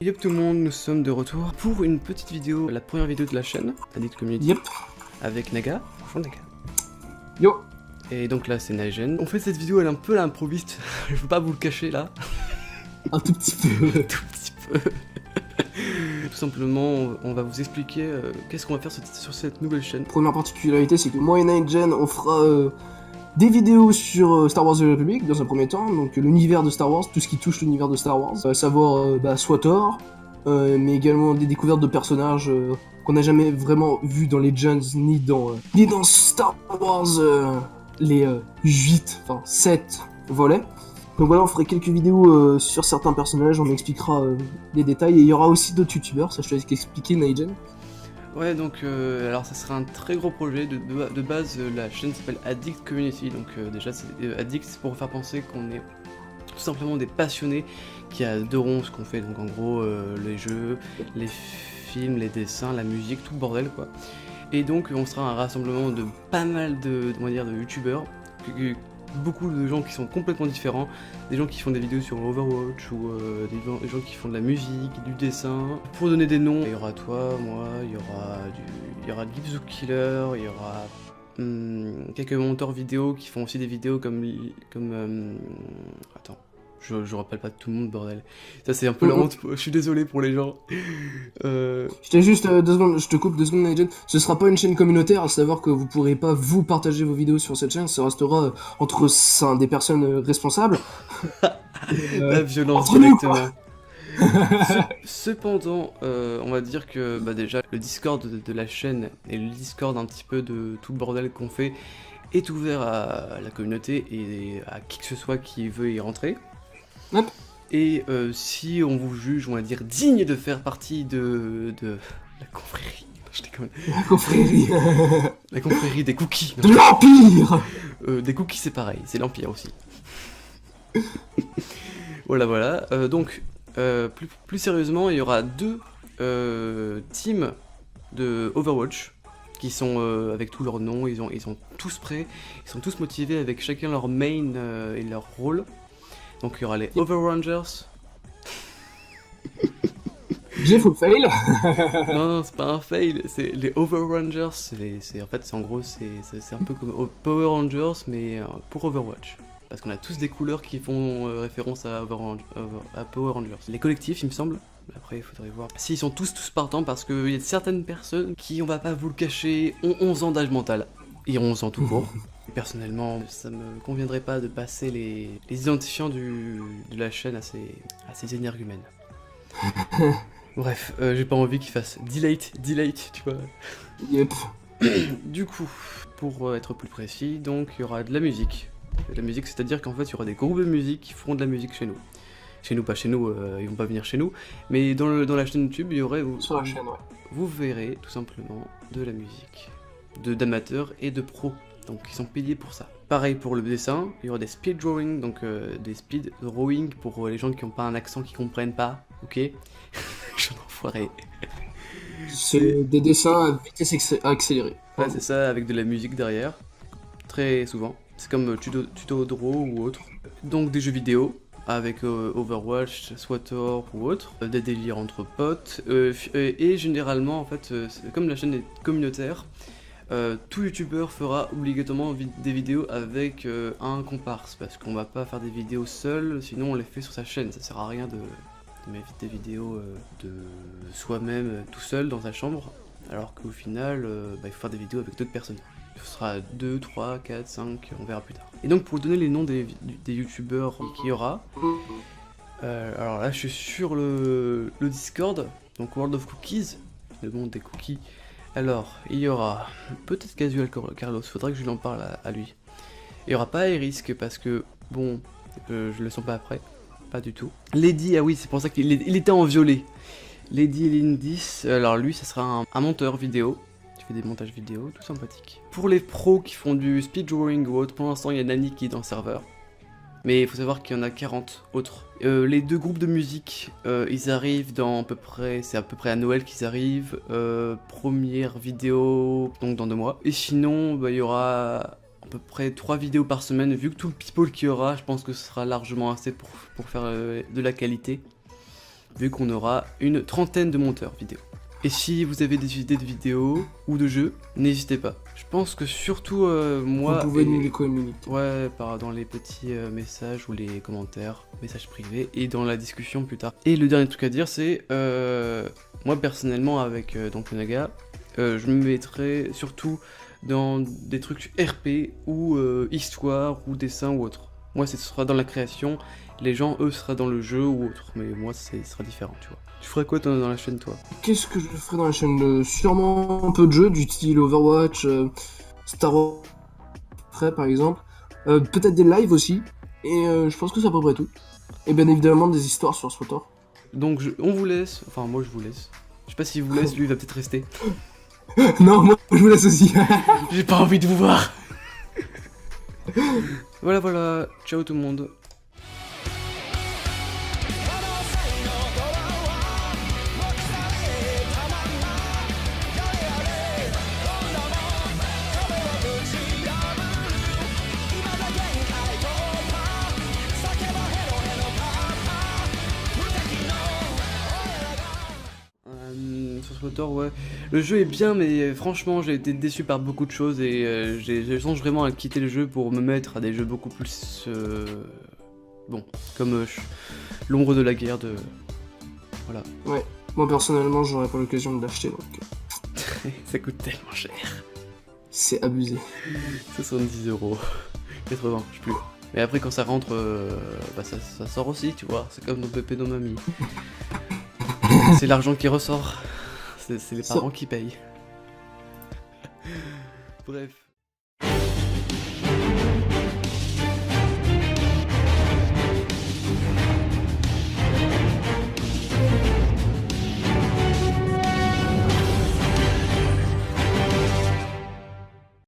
Yep tout le monde, nous sommes de retour pour une petite vidéo, la première vidéo de la chaîne, Addict Community, Yep. avec Naga. Bonjour Naga. Yo. Et donc là c'est Naigen. On fait cette vidéo, elle est un peu à l'improviste, je peux pas vous le cacher là. Un tout petit peu. Tout petit peu. Tout simplement, on va vous expliquer qu'est-ce qu'on va faire sur cette nouvelle chaîne. Première particularité, c'est que moi et Nightgen, on fera des vidéos sur Star Wars The Republic dans un premier temps, donc l'univers de Star Wars, tout ce qui touche l'univers de Star Wars, à savoir SWTOR, mais également des découvertes de personnages qu'on n'a jamais vraiment vus dans Legends ni dans Star Wars les 7 volets. Donc voilà, on fera quelques vidéos sur certains personnages, on expliquera les détails, et il y aura aussi d'autres youtubeurs, ça je te laisse expliquer Nightgen. Ouais, donc alors ça sera un très gros projet. De base, la chaîne s'appelle Addict Community, donc déjà c'est Addict, c'est pour faire penser qu'on est tout simplement des passionnés qui adorons ce qu'on fait, donc en gros les jeux, les films, les dessins, la musique, tout le bordel quoi. Et donc on sera un rassemblement de pas mal de youtubeurs, beaucoup de gens qui sont complètement différents, des gens qui font des vidéos sur Overwatch ou des gens qui font de la musique, du dessin. Pour donner des noms, il y aura toi, moi, il y aura Gibbs the Killer, il y aura quelques monteurs vidéo qui font aussi des vidéos comme attends, je rappelle pas tout le monde, bordel. Ça c'est un peu la honte, je suis désolé pour les gens. Je t'ai juste 2 secondes, je te coupe 2 secondes Nightgen. Ce sera pas une chaîne communautaire, à savoir que vous pourrez pas vous partager vos vidéos sur cette chaîne, ça restera entre des personnes responsables. La violence entre nous, directement. Cependant, on va dire que déjà le Discord de la chaîne et le Discord un petit peu de tout le bordel qu'on fait est ouvert à la communauté et à qui que ce soit qui veut y rentrer. Hop. Et si on vous juge, on va dire, digne de faire partie de la confrérie, je déconne. La confrérie. La confrérie des cookies. De l'Empire. Des cookies c'est pareil, c'est l'Empire aussi. Voilà. Donc, plus sérieusement, il y aura 2 teams de Overwatch qui sont avec tous leurs noms, ils sont tous prêts, ils sont tous motivés avec chacun leur main et leur rôle. Donc il y aura les Overrangers. J'ai full fail. Non, c'est pas un fail, c'est les Overrangers, en fait, en gros, c'est un peu comme Power Rangers, mais pour Overwatch. Parce qu'on a tous des couleurs qui font référence à Power Rangers. Les collectifs, il me semble. Après, il faudrait voir s'ils sont tous partants, parce qu'il y a certaines personnes qui, on va pas vous le cacher, ont 11 ans d'âge mental. Et 11 ans tout court. Personnellement, ça me conviendrait pas de passer les identifiants de la chaîne à ces énergumènes. Bref, j'ai pas envie qu'ils fassent delete, tu vois. Yep. Du coup, pour être plus précis, donc il y aura de la musique. De la musique, c'est-à-dire qu'en fait, il y aura des groupes de musique qui feront de la musique chez nous. Chez nous, pas chez nous, ils vont pas venir chez nous. Mais dans la chaîne YouTube, il y aurait... Sur la chaîne, ouais. Vous verrez tout simplement de la musique. D'amateurs et de pros. Donc ils sont payés pour ça. Pareil pour le dessin, il y aura des speed drawing, donc des speed drawing pour les gens qui n'ont pas un accent, qui comprennent pas, ok. Je suis un enfoiré. C'est des dessins à vitesse accélérée. Ouais, c'est ça, avec de la musique derrière, très souvent. C'est comme tuto draw ou autre. Donc des jeux vidéo, avec Overwatch, SWTOR ou autre, des délires entre potes, et généralement, en fait, comme la chaîne est communautaire, tout youtubeur fera obligatoirement des vidéos avec un comparse, parce qu'on va pas faire des vidéos seul, sinon on les fait sur sa chaîne, ça sert à rien de mettre des vidéos de soi-même tout seul dans sa chambre, alors qu'au final, il faut faire des vidéos avec d'autres personnes. Ce sera 2, 3, 4, 5, on verra plus tard. Et donc pour donner les noms des youtubeurs qu'il y aura, alors là je suis sur le Discord, donc World of Cookies, le monde des cookies. Alors, il y aura peut-être Casual Carlos, faudrait que je lui en parle à lui. Il y aura pas Erisk parce que, bon, je le sens pas après, pas du tout. Lady, ah oui, c'est pour ça qu'il était en violet. Lady Lindis, alors lui, ça sera un monteur vidéo, qui fait des montages vidéo, tout sympathique. Pour les pros qui font du speeddrawing ou autre, pour l'instant, il y a Nani qui est dans le serveur. Mais il faut savoir qu'il y en a 40 autres. Les 2 groupes de musique, ils arrivent dans c'est à peu près à Noël qu'ils arrivent. Première vidéo, donc dans 2 mois. Et sinon, il y aura à peu près 3 vidéos par semaine. Vu que tout le people qu'il y aura, je pense que ce sera largement assez pour faire de la qualité. vu qu'on aura une 30aine de monteurs vidéo. Et si vous avez des idées de vidéos ou de jeux, n'hésitez pas. Je pense que surtout moi... Vous pouvez nous les communiquer. Ouais, dans les petits messages ou les commentaires, messages privés, et dans la discussion plus tard. Et le dernier truc à dire, c'est... moi personnellement, avec donc le Naga, je me mettrai surtout dans des trucs RP ou histoire ou dessin ou autre. Moi, ce sera dans la création, les gens, eux, sera dans le jeu ou autre, mais moi, ce sera différent, tu vois. Tu ferais quoi dans la chaîne, toi? Qu'est-ce que je ferais dans la chaîne? Sûrement un peu de jeux, du style Overwatch, Star Wars, par exemple. Peut-être des lives aussi. Et je pense que c'est à peu près tout. Et bien évidemment des histoires sur SWTOR. Donc, on vous laisse, enfin, moi, je vous laisse. Je sais pas s'il vous laisse, lui, il va peut-être rester. Non, moi je vous laisse aussi. J'ai pas envie de vous voir. Voilà, ciao tout le monde. Sur SWTOR, ouais. Le jeu est bien, mais franchement, j'ai été déçu par beaucoup de choses et je songe vraiment à quitter le jeu pour me mettre à des jeux beaucoup plus. Bon, comme l'ombre de la guerre de. Voilà. Ouais, moi personnellement, j'aurais pas l'occasion de l'acheter donc. Ça coûte tellement cher. C'est abusé. 70€. 80, je sais plus. Mais après, quand ça rentre, bah ça sort aussi, tu vois. C'est comme nos pépés, nos mamies. C'est l'argent qui ressort. C'est les parents qui payent. Bref.